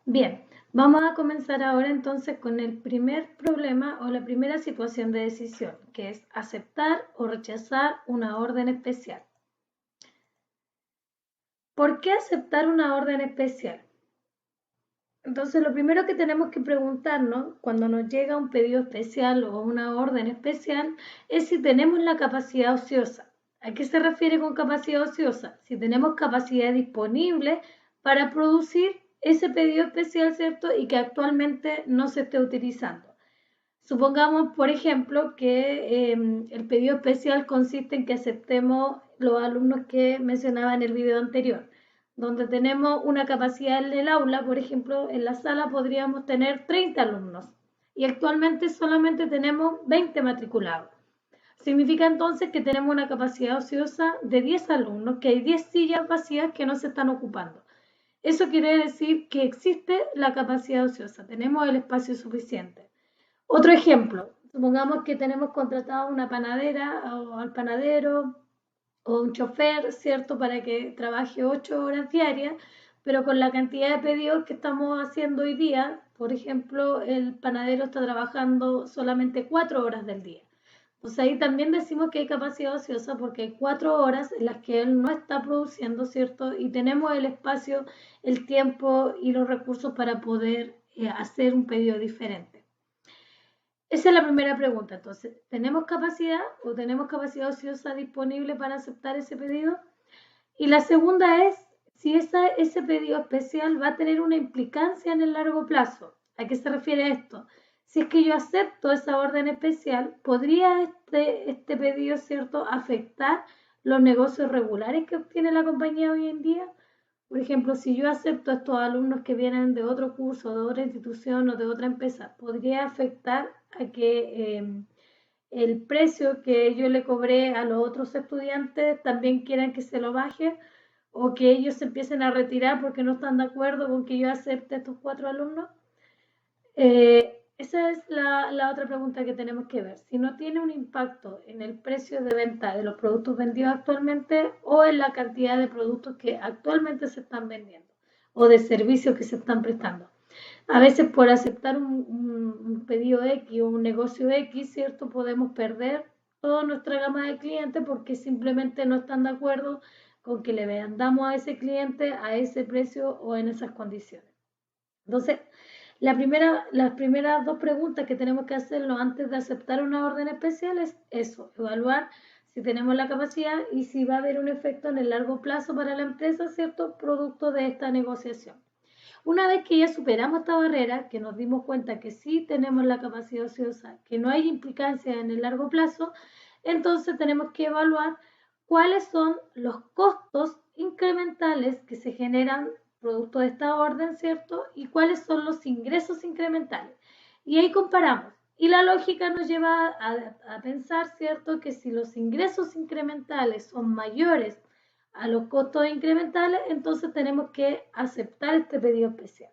Bien, vamos a comenzar ahora entonces con el primer problema o la primera situación de decisión, que es aceptar o rechazar una orden especial. ¿Por qué aceptar una orden especial? Entonces, lo primero que tenemos que preguntarnos cuando nos llega un pedido especial o una orden especial es si tenemos la capacidad ociosa. ¿A qué se refiere con capacidad ociosa? Si tenemos capacidad disponible para producir ese pedido especial, ¿cierto? Y que actualmente no se esté utilizando. Supongamos, por ejemplo, que el pedido especial consiste en que aceptemos los alumnos que mencionaba en el video anterior, donde tenemos una capacidad en el aula, por ejemplo, en la sala podríamos tener 30 alumnos y actualmente solamente tenemos 20 matriculados. Significa entonces que tenemos una capacidad ociosa de 10 alumnos, que hay 10 sillas vacías que no se están ocupando. Eso quiere decir que existe la capacidad ociosa, tenemos el espacio suficiente. Otro ejemplo, supongamos que tenemos contratado una panadera o al panadero o un chofer, ¿cierto?, para que trabaje 8 horas diarias, pero con la cantidad de pedidos que estamos haciendo hoy día, por ejemplo, el panadero está trabajando solamente 4 horas del día. Entonces ahí también decimos que hay capacidad ociosa porque hay 4 horas en las que él no está produciendo, ¿cierto? Y tenemos el espacio, el tiempo y los recursos para poder hacer un pedido diferente. Esa es la primera pregunta. Entonces, ¿tenemos capacidad o tenemos capacidad ociosa disponible para aceptar ese pedido? Y la segunda es si ese pedido especial va a tener una implicancia en el largo plazo. ¿A qué se refiere esto? Si es que yo acepto esa orden especial, ¿podría este pedido, cierto, afectar los negocios regulares que obtiene la compañía hoy en día? Por ejemplo, si yo acepto a estos alumnos que vienen de otro curso, de otra institución o de otra empresa, ¿podría afectar a que el precio que yo le cobré a los otros estudiantes también quieran que se lo baje o que ellos se empiecen a retirar porque no están de acuerdo con que yo acepte a estos 4 alumnos? Esa es la otra pregunta que tenemos que ver. Si no tiene un impacto en el precio de venta de los productos vendidos actualmente o en la cantidad de productos que actualmente se están vendiendo o de servicios que se están prestando. A veces por aceptar un pedido X o un negocio X, ¿cierto? Podemos perder toda nuestra gama de clientes porque simplemente no están de acuerdo con que le vendamos a ese cliente a ese precio o en esas condiciones. Entonces, las primeras dos preguntas que tenemos que hacernos antes de aceptar una orden especial es eso, evaluar si tenemos la capacidad y si va a haber un efecto en el largo plazo para la empresa, ¿cierto? Producto de esta negociación. Una vez que ya superamos esta barrera, que nos dimos cuenta que sí tenemos la capacidad ociosa, que no hay implicancia en el largo plazo, entonces tenemos que evaluar cuáles son los costos incrementales que se generan producto de esta orden, ¿cierto? Y cuáles son los ingresos incrementales. Y ahí comparamos. Y la lógica nos lleva a pensar, ¿cierto?, que si los ingresos incrementales son mayores a los costos incrementales, entonces tenemos que aceptar este pedido especial.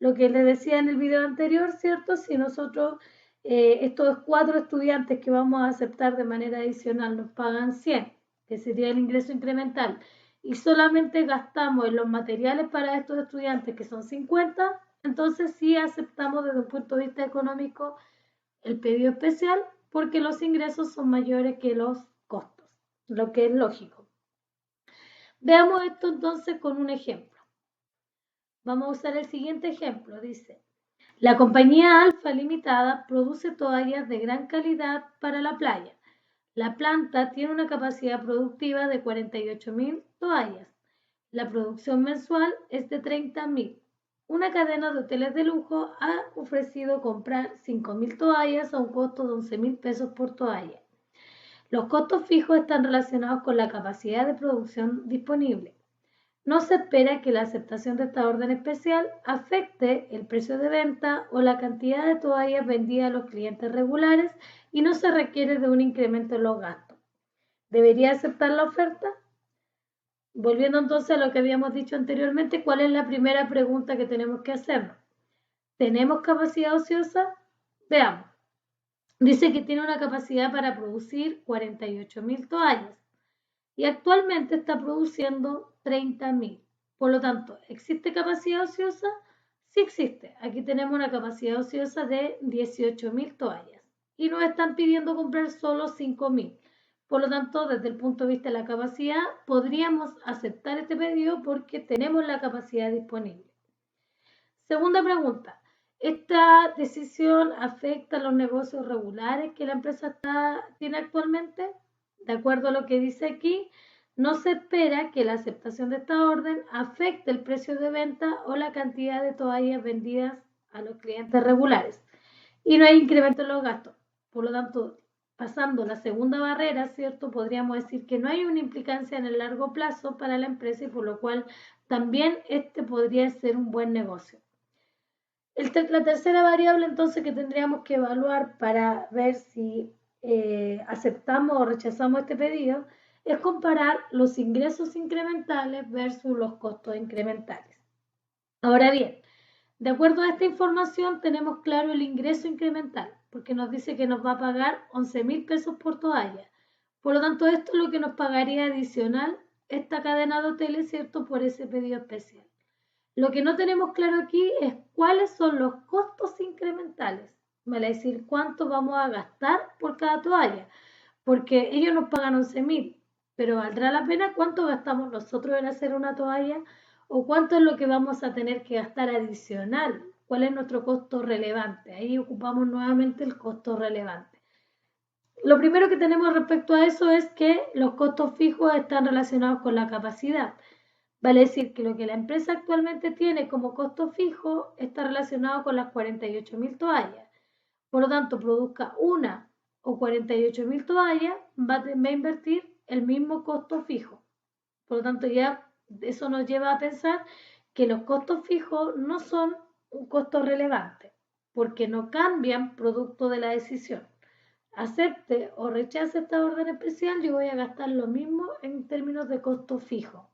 Lo que les decía en el video anterior, ¿cierto? Si nosotros, estos 4 estudiantes que vamos a aceptar de manera adicional nos pagan 100, que sería el ingreso incremental, y solamente gastamos en los materiales para estos estudiantes que son 50, entonces sí aceptamos desde un punto de vista económico el pedido especial porque los ingresos son mayores que los costos, lo que es lógico. Veamos esto entonces con un ejemplo. Vamos a usar el siguiente ejemplo. Dice, la compañía Alfa Limitada produce toallas de gran calidad para la playa. La planta tiene una capacidad productiva de 48.000 toallas. La producción mensual es de 30.000. Una cadena de hoteles de lujo ha ofrecido comprar 5.000 toallas a un costo de 11.000 pesos por toalla. Los costos fijos están relacionados con la capacidad de producción disponible. No se espera que la aceptación de esta orden especial afecte el precio de venta o la cantidad de toallas vendidas a los clientes regulares y no se requiere de un incremento en los gastos. ¿Debería aceptar la oferta? Volviendo entonces a lo que habíamos dicho anteriormente, ¿cuál es la primera pregunta que tenemos que hacernos? ¿Tenemos capacidad ociosa? Veamos. Dice que tiene una capacidad para producir 48.000 toallas y actualmente está produciendo 30.000. Por lo tanto, ¿existe capacidad ociosa? Sí existe. Aquí tenemos una capacidad ociosa de 18.000 toallas y nos están pidiendo comprar solo 5.000. Por lo tanto, desde el punto de vista de la capacidad, podríamos aceptar este pedido porque tenemos la capacidad disponible. Segunda pregunta. ¿Esta decisión afecta a los negocios regulares que la empresa tiene actualmente? De acuerdo a lo que dice aquí, no se espera que la aceptación de esta orden afecte el precio de venta o la cantidad de toallas vendidas a los clientes regulares. Y no hay incremento en los gastos. Por lo tanto, pasando la segunda barrera, ¿cierto? Podríamos decir que no hay una implicancia en el largo plazo para la empresa y por lo cual también este podría ser un buen negocio. La tercera variable entonces que tendríamos que evaluar para ver si aceptamos o rechazamos este pedido es comparar los ingresos incrementales versus los costos incrementales. Ahora bien, de acuerdo a esta información tenemos claro el ingreso incremental, porque nos dice que nos va a pagar 11.000 pesos por toalla. Por lo tanto, esto es lo que nos pagaría adicional esta cadena de hoteles, ¿cierto?, por ese pedido especial. Lo que no tenemos claro aquí es cuáles son los costos incrementales, vale decir, cuánto vamos a gastar por cada toalla, porque ellos nos pagan 11.000, pero ¿valdrá la pena cuánto gastamos nosotros en hacer una toalla? ¿O cuánto es lo que vamos a tener que gastar adicional? ¿Cuál es nuestro costo relevante? Ahí ocupamos nuevamente el costo relevante. Lo primero que tenemos respecto a eso es que los costos fijos están relacionados con la capacidad. Vale decir que lo que la empresa actualmente tiene como costo fijo está relacionado con las 48.000 toallas. Por lo tanto, produzca una o 48.000 toallas, va a invertir el mismo costo fijo. Por lo tanto, ya eso nos lleva a pensar que los costos fijos no son un costo relevante, porque no cambian producto de la decisión. Acepte o rechace esta orden especial, yo voy a gastar lo mismo en términos de costo fijo.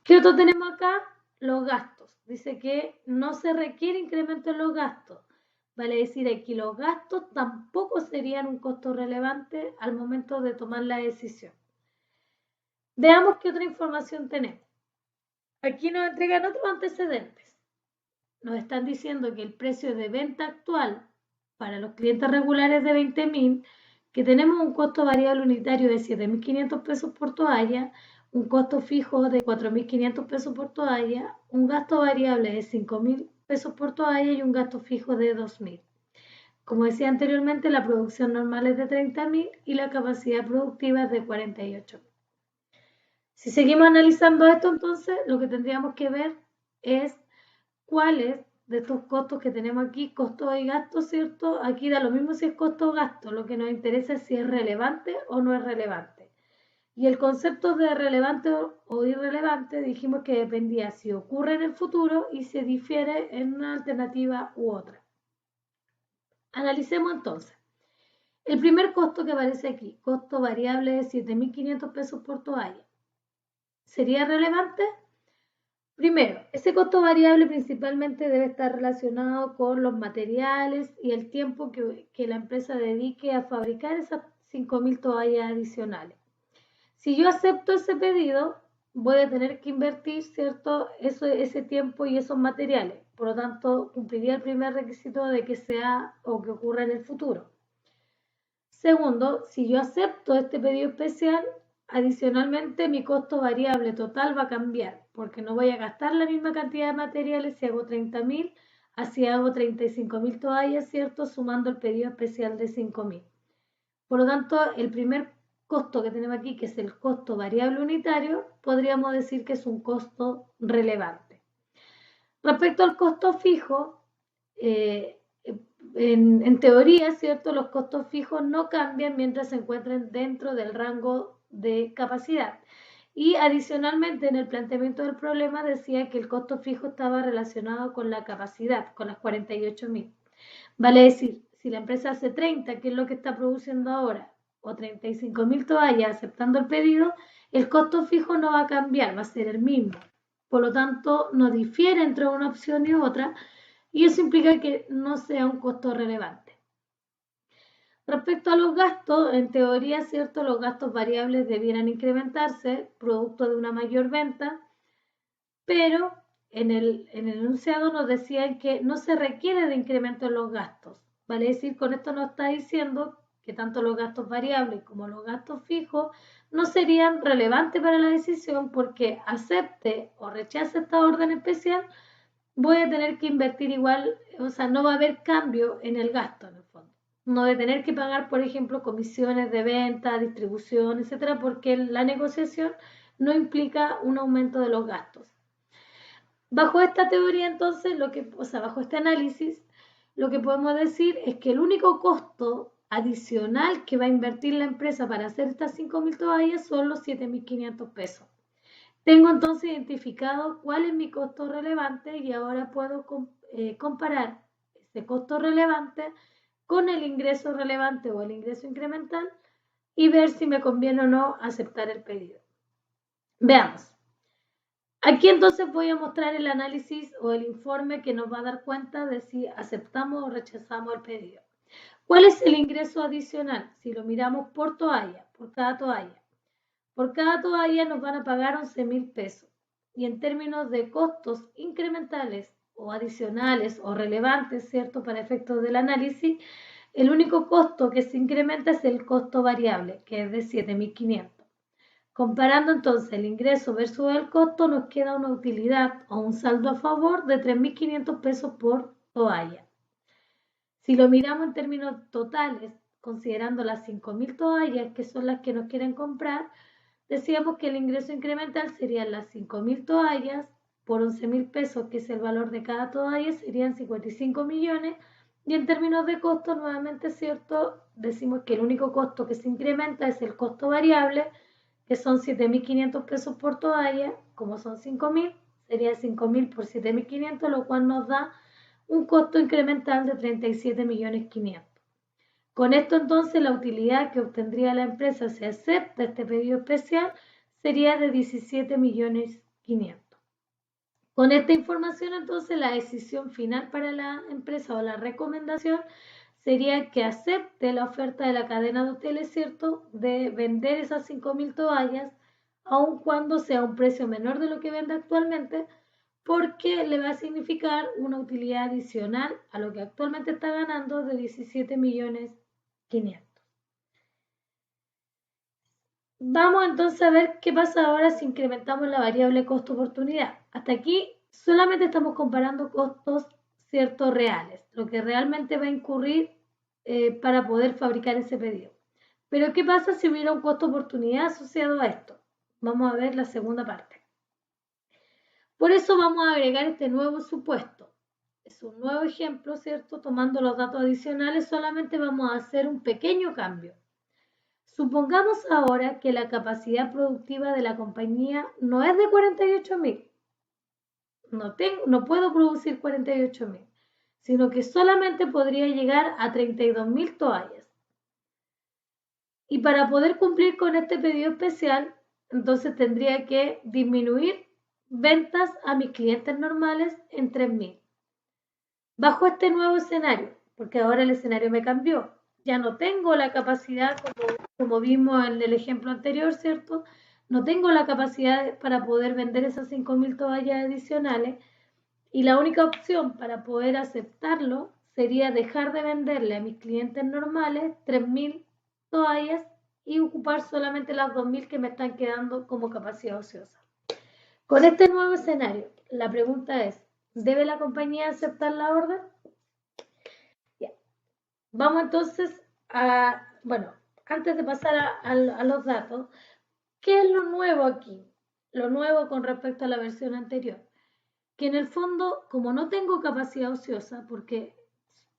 ¿Qué otro tenemos acá? Los gastos. Dice que no se requiere incremento en los gastos. Vale decir aquí los gastos tampoco serían un costo relevante al momento de tomar la decisión. Veamos qué otra información tenemos. Aquí nos entregan otros antecedentes. Nos están diciendo que el precio de venta actual para los clientes regulares de 20.000, que tenemos un costo variable unitario de 7.500 pesos por toalla, un costo fijo de 4.500 pesos por toalla, un gasto variable de 5.000 pesos por toalla y un gasto fijo de 2.000. Como decía anteriormente, la producción normal es de 30.000 y la capacidad productiva es de 48.000. Si seguimos analizando esto, entonces lo que tendríamos que ver es cuáles de estos costos que tenemos aquí, costos y gastos, ¿cierto? Aquí da lo mismo si es costo o gasto, lo que nos interesa es si es relevante o no es relevante. Y el concepto de relevante o irrelevante dijimos que dependía si ocurre en el futuro y si difiere en una alternativa u otra. Analicemos entonces. El primer costo que aparece aquí, costo variable de 7.500 pesos por toalla. ¿Sería relevante? Primero, ese costo variable principalmente debe estar relacionado con los materiales y el tiempo que la empresa dedique a fabricar esas 5.000 toallas adicionales. Si yo acepto ese pedido, voy a tener que invertir, ¿cierto?, ese tiempo y esos materiales. Por lo tanto, cumpliría el primer requisito de que sea o que ocurra en el futuro. Segundo, si yo acepto este pedido especial, adicionalmente mi costo variable total va a cambiar, porque no voy a gastar la misma cantidad de materiales si hago 30.000, así hago 35.000 toallas, ¿cierto?, sumando el pedido especial de 5.000. Por lo tanto, el primer costo que tenemos aquí, que es el costo variable unitario, podríamos decir que es un costo relevante. Respecto al costo fijo, en teoría, ¿cierto?, los costos fijos no cambian mientras se encuentren dentro del rango de capacidad. Y adicionalmente, en el planteamiento del problema decía que el costo fijo estaba relacionado con la capacidad, con las 48.000. Vale decir, si la empresa hace 30, que es lo que está produciendo ahora, o 35.000 toallas aceptando el pedido, el costo fijo no va a cambiar, va a ser el mismo. Por lo tanto, no difiere entre una opción y otra, y eso implica que no sea un costo relevante. Respecto a los gastos, en teoría, ¿cierto?, los gastos variables debieran incrementarse producto de una mayor venta, pero en el enunciado nos decían que no se requiere de incremento en los gastos. Vale decir, con esto nos está diciendo que tanto los gastos variables como los gastos fijos no serían relevantes para la decisión porque acepte o rechace esta orden especial, voy a tener que invertir igual, o sea, no va a haber cambio en el gasto en el fondo. No de tener que pagar, por ejemplo, comisiones de venta, distribución, etcétera, porque la negociación no implica un aumento de los gastos. Bajo esta teoría, entonces, bajo este análisis, lo que podemos decir es que el único costo adicional que va a invertir la empresa para hacer estas 5.000 toallas son los 7.500 pesos. Tengo entonces identificado cuál es mi costo relevante y ahora puedo comparar ese costo relevante con el ingreso relevante o el ingreso incremental y ver si me conviene o no aceptar el pedido. Veamos. Aquí entonces voy a mostrar el análisis o el informe que nos va a dar cuenta de si aceptamos o rechazamos el pedido. ¿Cuál es el ingreso adicional? Si lo miramos por toalla, por cada toalla. Por cada toalla nos van a pagar 11.000 pesos. Y en términos de costos incrementales o adicionales o relevantes, ¿cierto? Para efectos del análisis, el único costo que se incrementa es el costo variable, que es de 7.500. Comparando entonces el ingreso versus el costo, nos queda una utilidad o un saldo a favor de 3.500 pesos por toalla. Si lo miramos en términos totales, considerando las 5.000 toallas, que son las que nos quieren comprar, decíamos que el ingreso incremental serían las 5.000 toallas por 11.000 pesos, que es el valor de cada toalla, serían 55 millones. Y en términos de costo, nuevamente es cierto, decimos que el único costo que se incrementa es el costo variable, que son 7.500 pesos por toalla. Como son 5.000, sería 5.000 por 7.500, lo cual nos da un costo incremental de 37.500.000. Con esto entonces la utilidad que obtendría la empresa si acepta este pedido especial sería de 17.500.000. Con esta información entonces la decisión final para la empresa o la recomendación sería que acepte la oferta de la cadena de hoteles, ¿cierto?, de vender esas 5.000 toallas, aun cuando sea un precio menor de lo que vende actualmente, porque le va a significar una utilidad adicional a lo que actualmente está ganando de 17.500.000. Vamos entonces a ver qué pasa ahora si incrementamos la variable costo-oportunidad. Hasta aquí solamente estamos comparando costos, ciertos, reales, lo que realmente va a incurrir para poder fabricar ese pedido. Pero ¿qué pasa si hubiera un costo-oportunidad asociado a esto? Vamos a ver la segunda parte. Por eso vamos a agregar este nuevo supuesto. Es un nuevo ejemplo, ¿cierto? Tomando los datos adicionales, solamente vamos a hacer un pequeño cambio. Supongamos ahora que la capacidad productiva de la compañía no es de 48.000. No puedo producir 48.000, sino que solamente podría llegar a 32.000 toallas. Y para poder cumplir con este pedido especial, entonces tendría que disminuir ventas a mis clientes normales en 3.000. Bajo este nuevo escenario, porque ahora el escenario me cambió, ya no tengo la capacidad, como vimos en el ejemplo anterior, ¿cierto? No tengo la capacidad para poder vender esas 5.000 toallas adicionales y la única opción para poder aceptarlo sería dejar de venderle a mis clientes normales 3.000 toallas y ocupar solamente las 2.000 que me están quedando como capacidad ociosa. Con este nuevo escenario, la pregunta es, ¿debe la compañía aceptar la orden? Vamos entonces a, antes de pasar a los datos, ¿qué es lo nuevo aquí? Lo nuevo con respecto a la versión anterior. Que en el fondo, como no tengo capacidad ociosa, porque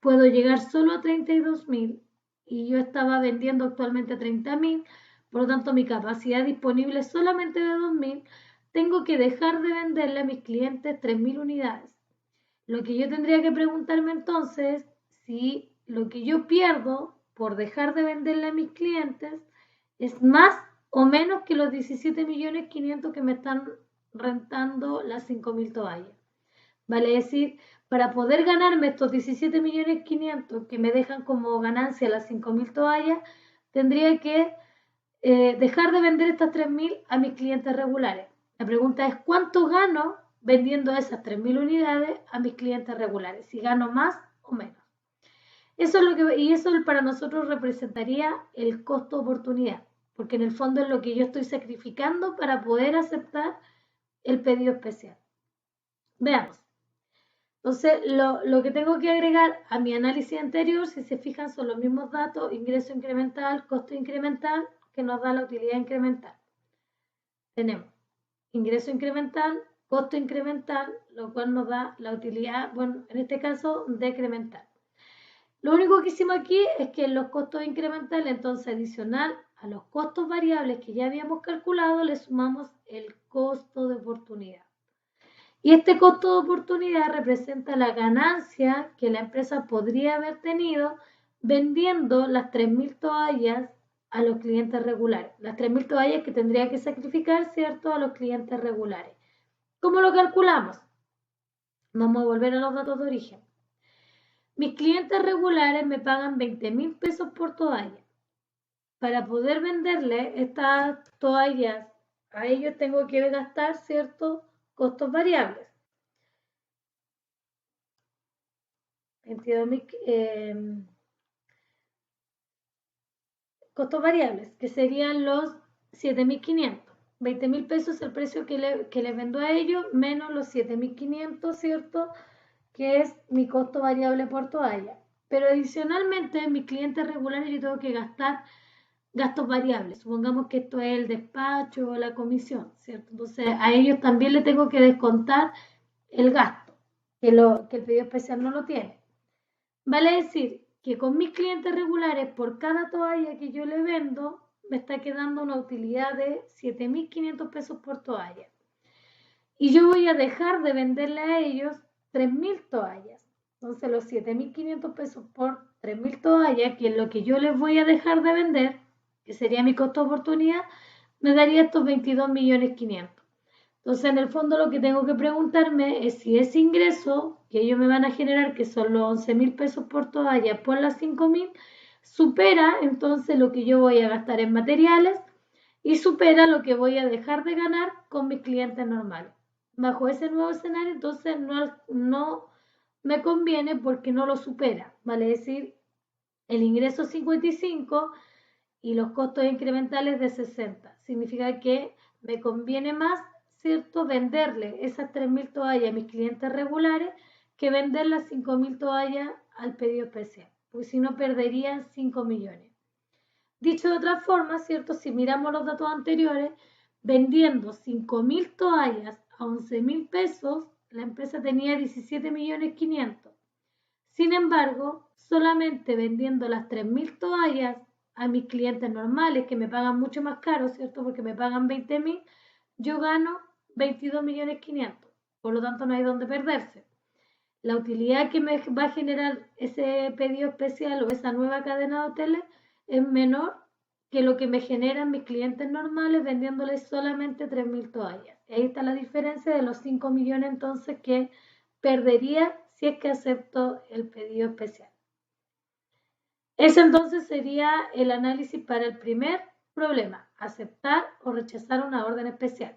puedo llegar solo a 32.000 y yo estaba vendiendo actualmente 30.000, por lo tanto mi capacidad disponible es solamente de 2.000, tengo que dejar de venderle a mis clientes 3.000 unidades. Lo que yo tendría que preguntarme entonces es si lo que yo pierdo por dejar de venderle a mis clientes es más o menos que los 17.500.000 que me están rentando las 5.000 toallas. Vale decir, para poder ganarme estos 17.500.000 que me dejan como ganancia las 5.000 toallas, tendría que dejar de vender estas 3.000 a mis clientes regulares. La pregunta es, ¿cuánto gano vendiendo esas 3.000 unidades a mis clientes regulares, si gano más o menos. Eso es lo que, y eso para nosotros representaría el costo de oportunidad, porque en el fondo es lo que yo estoy sacrificando para poder aceptar el pedido especial. Veamos. Entonces, lo que tengo que agregar a mi análisis anterior, si se fijan, son los mismos datos: ingreso incremental, costo incremental, que nos da la utilidad incremental. Tenemos ingreso incremental, costo incremental, lo cual nos da la utilidad, bueno, en este caso, decremental. Lo único que hicimos aquí es que los costos incrementales, entonces, adicional a los costos variables que ya habíamos calculado, le sumamos el costo de oportunidad. Y este costo de oportunidad representa la ganancia que la empresa podría haber tenido vendiendo las 3.000 toallas a los clientes regulares. Las 3.000 toallas que tendría que sacrificar, ¿cierto?, a los clientes regulares. ¿Cómo lo calculamos? Vamos a volver a los datos de origen. Mis clientes regulares me pagan 20.000 pesos por toalla. Para poder venderle estas toallas a ellos tengo que gastar ciertos costos variables. 22.000 costos variables, que serían los 7.500. 20.000 pesos es el precio que les vendo a ellos, menos los 7.500, ¿cierto?, que es mi costo variable por toalla. Pero adicionalmente, en mis clientes regulares yo tengo que gastar gastos variables. Supongamos que esto es el despacho o la comisión, ¿cierto? Entonces, a ellos también le tengo que descontar el gasto, que el pedido especial no lo tiene. Vale decir que con mis clientes regulares, por cada toalla que yo le vendo, me está quedando una utilidad de 7.500 pesos por toalla. Y yo voy a dejar de venderle a ellos 3.000 toallas. Entonces, los 7.500 pesos por 3.000 toallas, que es lo que yo les voy a dejar de vender, que sería mi costo de oportunidad, me daría estos 22.500.000. Entonces, en el fondo, lo que tengo que preguntarme es si ese ingreso que ellos me van a generar, que son los 11.000 pesos por toalla por las 5.000, supera entonces lo que yo voy a gastar en materiales y supera lo que voy a dejar de ganar con mis clientes normales. Bajo ese nuevo escenario, entonces no me conviene porque no lo supera. Vale decir, el ingreso 55 y los costos incrementales de 60. Significa que me conviene más, ¿cierto?, venderle esas 3.000 toallas a mis clientes regulares que vender las 5.000 toallas al pedido especial, porque si no perdería 5 millones. Dicho de otra forma, ¿cierto?, si miramos los datos anteriores, vendiendo 5.000 toallas a 11.000 pesos, la empresa tenía 17.500.000. Sin embargo, solamente vendiendo las 3.000 toallas a mis clientes normales, que me pagan mucho más caro, ¿cierto?, porque me pagan 20.000, yo gano 22.500.000. Por lo tanto, no hay donde perderse. La utilidad que me va a generar ese pedido especial o esa nueva cadena de hoteles es menor que lo que me generan mis clientes normales vendiéndoles solamente 3.000 toallas. Y ahí está la diferencia de los 5 millones entonces que perdería si es que acepto el pedido especial. Ese entonces sería el análisis para el primer problema: aceptar o rechazar una orden especial.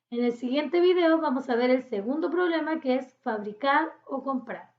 En el siguiente video vamos a ver el segundo problema, que es fabricar o comprar.